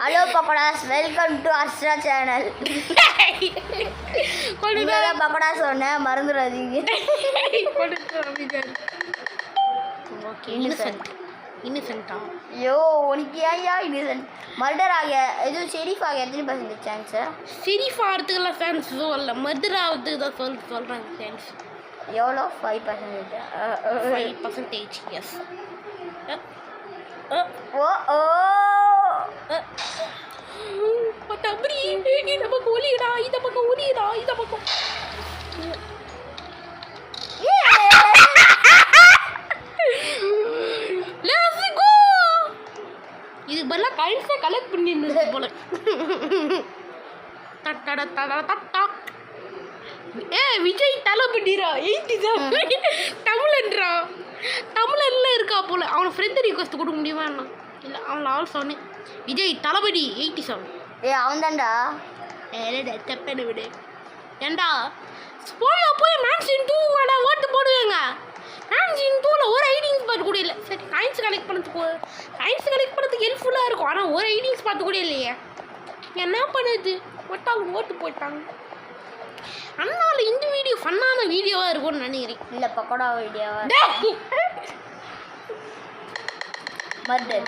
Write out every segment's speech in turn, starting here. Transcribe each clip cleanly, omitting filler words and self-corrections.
Hello pagodas, welcome to Azra channel. Pakoda சொன்னேன், மறந்துடாதீங்க. இன்னசென்ட்டா? ஐயோ உனக்கு ஏன்யா இன்னசென்ட்? மர்டர் ஆக எதுவும் ஷெரீஃப் ஆக எத்தனை பர்சன்டேஜ் சான்ஸ்? ஷெரீஃப் ஆகிறதுக்குலாம் சான்ஸ் இல்லை, மர்டர் ஆகிறதுக்கு தான் சொல்கிறாங்க சான்ஸ். எவ்வளோ? 5%. 5%, எஸ். ஓ ஓ அப்படி இந்த பக்கம் ஒலிடா, இந்த பக்கம் ஒலிடா, இந்த பக்கம். இதுக்கு பதிலாக கைன்ஸை கலெக்ட் பண்ணியிருந்தது போல. விஜய் தளபதிரா, 87 தமிழன்றா, தமிழன்ல இருக்கா போல. அவனை ஃப்ரெண்ட் ரிக்வெஸ்ட் கொடுக்க முடியுமா? இல்லை, அவன் ஆள் சொன்னேன். விஜய் தளபதி 87. அவன் தான்டா. தப்பேன விடு. ஏண்டா ஸ்போர்ட்ல போய் மேன்ஷன் 2 ஓட்டு போடுவேங்க. மேன்ஷன் 2ல ஒரு ஐடிங்ஸ் பார்த்து கூட இல்லை. சரி, காயின்ஸ் கலெக்ட் பண்ணுறதுக்கு ஹெல்ப்ஃபுல்லாக இருக்கும். ஆனால் ஒரு ஐடிங்ஸ் பார்த்து கூட இல்லையே. என்ன பண்ணுது? ஒட்டாங்க ஓட்டு போயிட்டாங்க. அதனால இந்த வீடியோ ஃபன்னான வீடியோவாக இருக்கும்னு நினைக்கிறேன். இல்லை, பக்கோடா வீடியோவா? மர்டர்.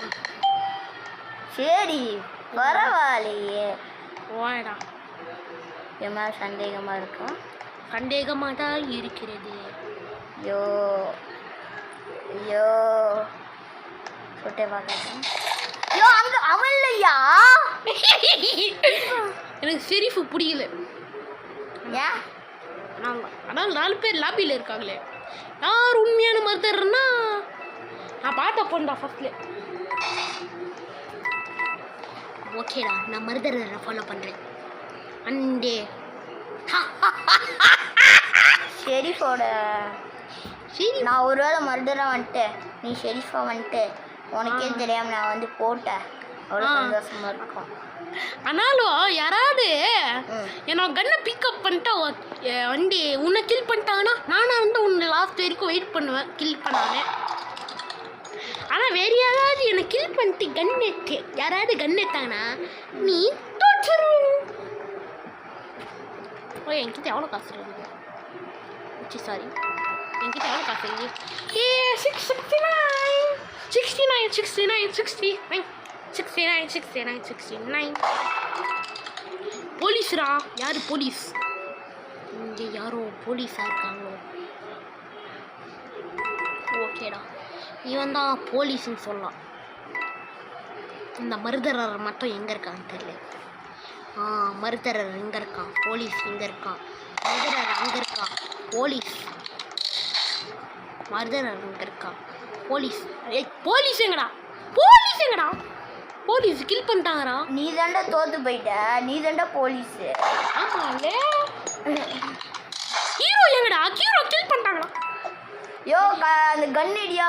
சரி, பரவாயில்லையே. ஓடா, என் மேலே சந்தேகமாக இருக்கும். சந்தேகமாக தான் இருக்கிறது. ஐயோ ஐயோ சுட்டே பார்க்கறேன். ஐயோ அங்கே அவன் இல்லையா? எனக்கு ஷெரீஃப் பிடிக்கல. ஏன்? ஆனால் 4 பேர் லாபியில் இருக்காங்களே. யார் உண்மையான மர்டர்னா நான் பார்த்த போண்டா ஃபர்ஸ்ட்ல. ஓகேடா, நான் மர்டரை ஃபாலோ பண்ணுறேன். அண்டே ஷெரீஃபோட நான் ஒரு வேளை மர்டராக வந்துட்டேன், நீ ஷெரீஃபாக வந்துட்டு உனக்கே தெரியாமல் நான் வந்து போட்டேன். அவ்வளோ சந்தோஷமாக இருக்கும். ஆனாலும் யாராவது என்னோட கன்னை பிக்கப் பண்ணிட்டா வண்டி உன்னை கில் பண்ணிட்டாங்கன்னா நானாக வந்து உன்னை லாஸ்ட் வரைக்கும் வெயிட் பண்ணுவேன் கில் பண்ணாம. ஆனால் வேறு யாராவது என்னை கில் பண்ணிட்டு யாராவது கன் எடுத்தாங்கன்னா நீ தோற்றுரு. ஓ, என்கிட்ட எவ்வளோ காசு இருக்குது? சாரி, என்கிட்ட எவ்வளோ காசு இருக்குது? 69. போலீஸ்ரா. யார் போலீஸ்? இங்கே யாரோ போலீஸாக இருக்காங்களோ. ஓகேடா, இவன் தான் போலீஸ்ன்னு சொல்லலாம். இந்த மருதரர் மட்டும் எங்கே இருக்கான்னு தெரியல. மருதரர் எங்கே இருக்கான்? போலீஸ் எங்கே இருக்கான்? மருதரர் அங்கே இருக்கான். போலீஸ் மருதரர் அங்கே இருக்கான். போலீஸ் போலீஸ் எங்கடா? போலீஸ் கில் பண்ணிட்டாங்கடா. நீ தாண்டா தோத்து போயிட்ட, நீ தாண்டா போலீஸ். ஆமாலே. ஹீரோ எங்கடா? ஹீரோ கில் பண்ணிட்டாங்கடா. யோ அந்த கன்னிடியா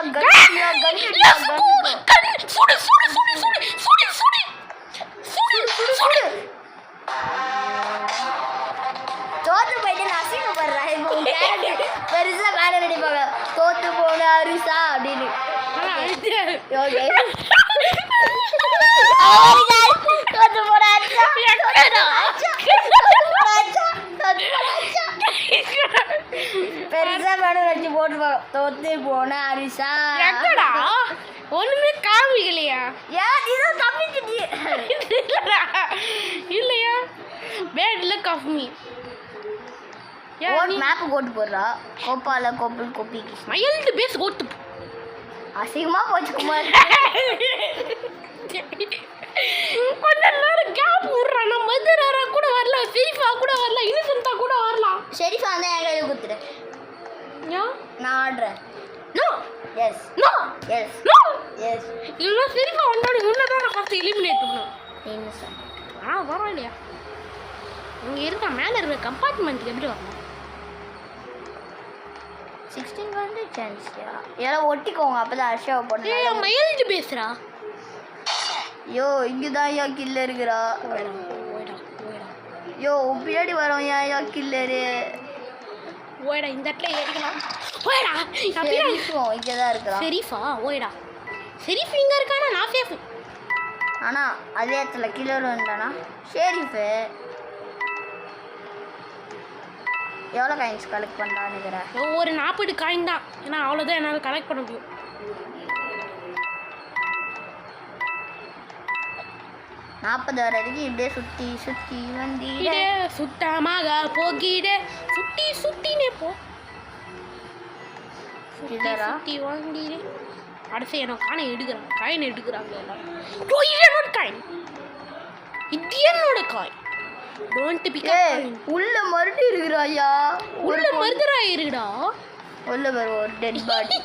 சுடு. தோத்து போயிட்டு நான் அசிங்கப்படுறேன். பெருசா வேலை நடிப்பாங்க, தோத்து போன அரிசா அப்படின்னு. தோத்து போன அரிசா பெருசா வேணும் வச்சு போட்டுருப்பாங்க, தோத்து போன அரிசா. ஒண்ணுமே காமிக்கலையா? ஏன் இதுவும் காமிச்சிட்டு இல்லையா? Bad luck of me. Map போட்டு போடுறா. கோப்பால கோப்பல் கோப்பி மயில்டு பேஸ் ஓட்டு அசிங்கமா போச்சு குமார். கொஞ்ச நேரம் கேப் விடுறான். நம்ம மதுரா கூட வரல, ஷெரீஃபா கூட வரல, இன்னசென்ட்டா கூட வரலாம். ஷெரீஃபா வந்து என் கையில் கொடுத்துரு. நான் ஆடுறேன். No yes no yes no yes. இல்லை, ஷெரீஃபா வந்தோட உன்னதான் நான் ஃபர்ஸ்ட் எலிமினேட் பண்ணணும். இன்னசென்ட். பரவாயில்லையா? இங்கே இருக்க மேலே இருக்கிற கம்பார்ட்மெண்ட்டுக்கு எப்படி வரணும்? 16 சான்ஸ்யா. எல்லாம் ஒட்டிக்கோங்க, அப்பதான் அர்ஷாவை போட்டு மயில்டு பேசுறா. யோ இங்கதான் ஐயா கில்ல இருக்கிறா. யோ பின்னாடி வரோம் ஐயா கில்லரு. ஓய்டா, இந்த இடத்துல ஏறிக்கலாம். ஓய்டா, இங்கே தான் இருக்கிறான். ஷெரீஃபா? ஓய்டா, ஷெரீஃப் இங்கே இருக்கானா? நான் சேஃப். ஆனால் அதே இடத்துல கிலர் வந்தானா ஷெரீஃபு எவ்வளோ காயின்ஸ் கலெக்ட் பண்ணுறான்னுக்கிற? ஒரு 40 காயின் தான், ஏன்னா அவ்வளோதான் என்னால் கலெக்ட் பண்ண முடியும். 40 வரைக்கும் இப்படியே சுற்றி சுற்றி வந்தீங்க. சுத்தமாக போகிட சுற்றி சுற்றினே போ. இதரா சுற்றி வாங்கிடு. அடுத்து எனக்கு காயின் எடுக்கிறாங்க எல்லாரும். ஓ, இது என்னோட காயின், இது என்னோட காயின். Don't be coin. உள்ள மறுடி இருக்குறாயா, உள்ள மருதரா இருக்குடா. உள்ள வர ஒரு டெட் பாடி.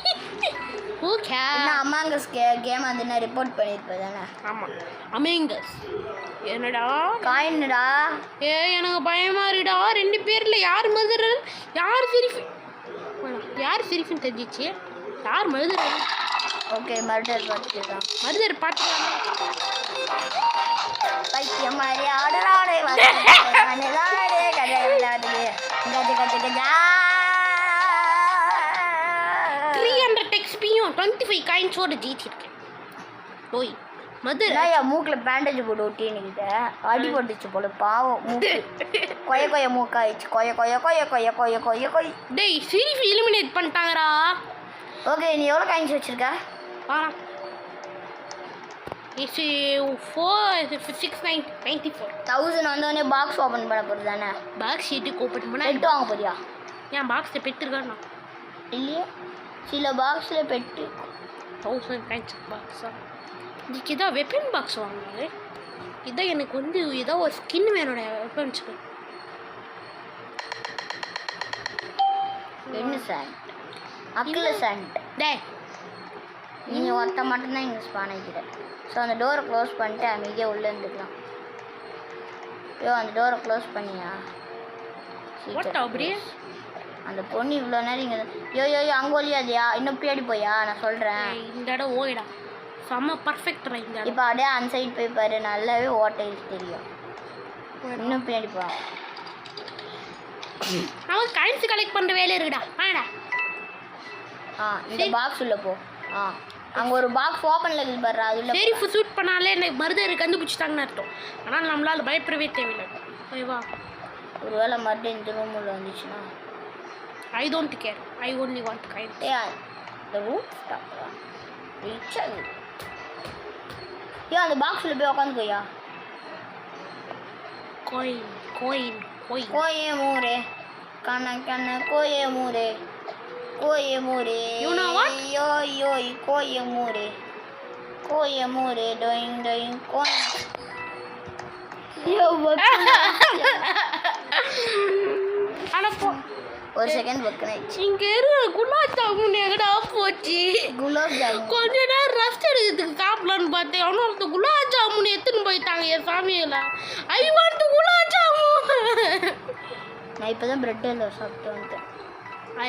ஓகே, நான் அமாங்கஸ் கேம் வந்து நான் ரிப்போர்ட் பண்ணியிருப்பேன் தானே. ஆமாம், அமேங்கஸ். என்னடா காயின்டா? எனக்கு பயமா இருக்குடா. 2 பேர்ல யார் மருதர் யார் சிரிஃபி, யார் சிரிஃபின்னு தெரிஞ்சிச்சு. யார் மருதர்? ஓகே, மர்டர் பார்த்துக்கலாம். மருதர் பார்த்துக்கலாம். பைத்தியம் மாதிரி ஆடலாடே வந்தாடே கதை விளையாடுது கதை கதை கஜா. 300 XPயும் 25 காயின்ஸோட ஜெயிச்சிருக்கேன். ஓய் மதுரை என் மூக்கில் பேண்டேஜ் போட்டு ஒட்டின்னுக்கிட்ட அடி போட்டுச்சு போல பாவம். மூக்கு கொய கொய மூக்காயிடுச்சு. கொய கொய கொய கொய கொய கொய கொய். டேய், சிரிஃபி எலிமினேட் பண்ணிட்டாங்கடா. ஓகே, நீ எவ்வளோ காயின்ஸ் வச்சிருக்க? வா, இட்ஸ் 4,694. 1000 வந்தோடனே பாக்ஸ் ஓப்பன் பண்ண போகிறது தானே. பாக்ஸ் ஷீட்டுக்கு ஓப்பன் பண்ணா பெட்டு வாங்க போறியா? ஏன் பாக்ஸில் பெட்டுருக்காண்ணா? இல்லையே, சில பாக்ஸில் பெட்டு 1000 காயின்ஸ் பாக்ஸா? இதுக்கு இதான் வெப்பன் பாக்ஸ் வாங்கினாலே. இதான் எனக்கு வந்து ஏதோ ஒரு ஸ்கின் வேணுட வெப்பன்ஸுக்கு. என்ன சாண்ட்? அக்கில சாண்ட். டேய், நீங்கள் ஒருத்த மட்டும்தான் இங்கே ஸ்பான் ஆகிக்கிற. ஸோ அந்த டோரை க்ளோஸ் பண்ணிட்டு அமைதியாக உள்ளே இருந்துக்கலாம். அந்த டோரை க்ளோஸ் பண்ணியா? அப்படியே அந்த பொண்ணு இவ்வளோ நேரம் இங்கே யோ அங்கே ஒழியாதியா, இன்னும் பின்னாடி போயா, நான் சொல்கிறேன். இந்த இடம் ஓயிடா செம்ம பர்ஃபெக்ட் இந்த இடம். இப்போ அப்படியே அந்த சைடு போய் பாரு, நல்லாவே ஓட்டை தெரியும். இன்னும் பின்னாடி போ. அவன் காயின்ஸ் கலெக்ட் பண்ணுற வேலை இருக்குடா. வாடா. இந்த பாக்ஸ் உள்ள போ. அங்கே ஒரு பாக்ஸ் ஓப்பனில் இருக்குது பாரு, அதில் சரி. ஷூட் பண்ணாலே எனக்கு மருதர் கண்டுபிடிச்சிட்டாங்கன்னு அர்த்தம். ஆனால் நம்மளால் பயப்படவே தேவையில்லை. ஓய்வா, ஒரு வேளை மறுபடியும் இந்த ரூமில் வந்துச்சுன்னா I don't care, I only want coin. இந்த ரூம் அந்த பாக்ஸில் போய் உட்காந்துக்கோயா. கோயின் கோயின் கோயின் கோயே மூரே கண்ண கோயே மூரே கோயே மூரே. You know what? யோ கோயே மூரே டோயிங் டோயிங் கோயின். அடப்போ, ஒரு செகண்ட் பக்கனே. இங்கே இருக்க குலாப் ஜாமுன் எங்கடா போச்சு? குலாப் ஜாமுன் கொஞ்ச நேரம் ரெஸ்ட் எடுக்கிறதுக்கு சாப்பிடலான்னு பார்த்தேன். அவனும் ஒருத்த குலாப் ஜாமுன் எடுத்துன்னு போயிட்டாங்க என் சாமியில. I want gulab jamun. நான் இப்போ தான் பிரெட் இல்லை சாப்பிட்டு வந்துட்டேன். ஐ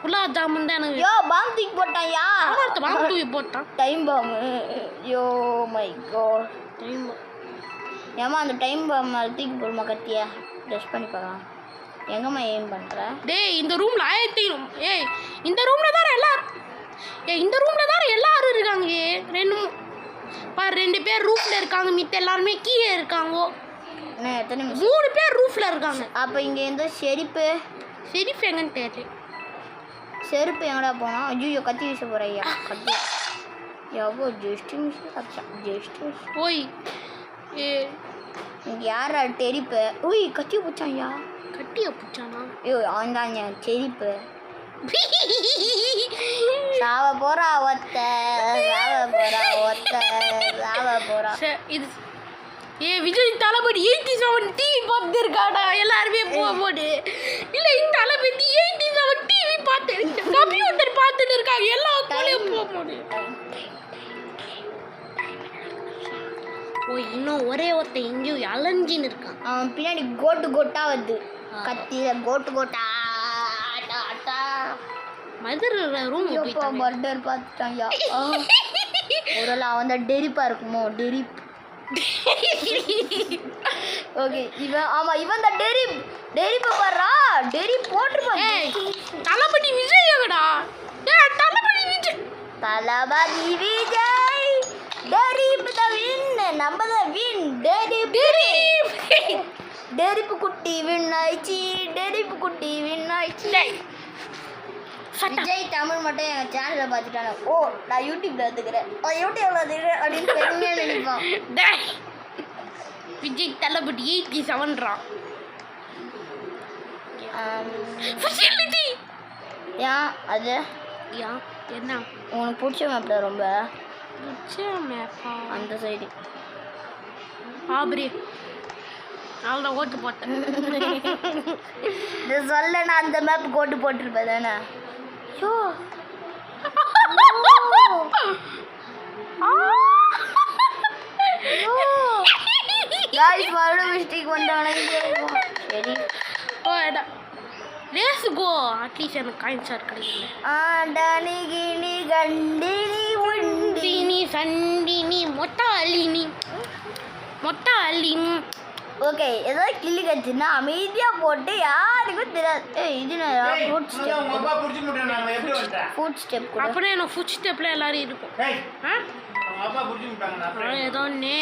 குலாப் ஜாமுன் தான் எனக்கு. பாம் தூக்கி போட்டான். ஒருத்த பாம்பு தூக்கி போட்டான். டைம் பாம்பு. My God. டைம் ஏமா அந்த டைம் பாம் தூக்கி போடுமா கத்தியா? ட்ரெஸ் பண்ணி பார்க்கலாம். எங்கம்மா ஏம் பண்ணுற? டேய், இந்த ரூமில் 1000. ஏய், இந்த ரூமில் தான் எல்லாரும் இருக்காங்க. ரெண்டு பேர் ரூஃபில் இருக்காங்க, மித்த எல்லாருமே கீழே இருக்காங்க. எத்தனை 3 பேர் ரூஃபில் இருக்காங்க. அப்போ இங்கே எந்த செருப்பு எங்கன்னு தெரியல. செருப்பு எங்கடா போனா? ஐயோ, கத்தி வீச போறையா? கத்தி எவ்வளோ ஜஸ்ட் மிஸ் கச்சா ஜஸ்ட் மிஸ். ஓய், ஏ இங்கே யாரா தெரிப்பு? ஓய், கத்தி பிடிச்சாயா? கட்டியை பிடிச்சானா? ஐயோ, அவன்தாங்க செரிப்பு. சாவ போறா ஒத்த. இது விஜய் தளபதி 87 டிவி பார்த்துருக்காடா. எல்லாருமே போடு இல்லை, தளபதி 87 டிவி பார்த்து கம்ப்யூட்டர் பார்த்துட்டு இருக்காங்க. எல்லா கோலையும் போடு. ஓ, இன்னும் ஒரே ஒருத்தன் எங்கேயும் அலைஞ்சின்னு இருக்கான். அவன் பின்னாடி கோட்டா வருது. கத்தியில கோட்டா. மதுரை ரூம் பர்டர் பார்த்துட்டான்யா. ஒரு அவன் தான் டெரிப்பா இருக்குமோ? டெரிப். ஓகே, இவன் தான் டெரிப்பை பாடுறா. டெரிப் போட்டுருப்பான். தளபதி விஜய் எங்கடா? தளபதி விஜய் டெரிப் தான் வின்னு. நம்ம தான் வின் டெரிப்பு குட்டி வின் ஆயிடுச்சு டெரிப்பு குட்டி வின் ஆயிடுச்சு விஜய் தமிழ் மட்டும் எங்கள் சேனலில் பார்த்துட்டாங்க ஓ நான் யூடியூப்ல வந்துக்கிறேன் யூடியூப்ல வந்துக்கிறேன் அப்படின்னு பெருமையாக நினைப்பான் விஜய் தளபதி 87 ஏன் அது ஏன் என்ன உனக்கு பிடிச்ச மேப்ல ரொம்ப மேப்பா அந்த சைடு ஆபரி நான் ஓட்டு போட்டேன் இது சொல்ல நான் அந்த மேப் கோட்டு போட்டிருப்பேன் தானே ஐயோ மறுபடியும் மிஸ்டேக் வந்தாங்க சரி போடா லேஸ் கோ அட்லீஸ்ட் எனக்கு காயின் சார் கிடைக்கல ஆண்டானி கினி கண்டினி உண்டி தினி சண்டினி மொட்டாலினி ஓகே ஏதாவது கிள்ளி கச்சுன்னா அமைதியாக போட்டு யாருக்கும் தெரியாது இது ஃபுட் ஸ்டெப் கூட அப்புறம் எனக்கு ஃபுட் ஸ்டெப்பில் எல்லாரும் இருக்கும் ஏதோ ஒன்று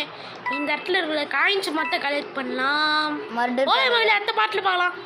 இந்த இடத்துல இருக்கிற காயின்ஸ் மட்டும் கலெக்ட் பண்ணலாம் மறுபடியும் அடுத்த பாட்டில் பார்க்கலாம்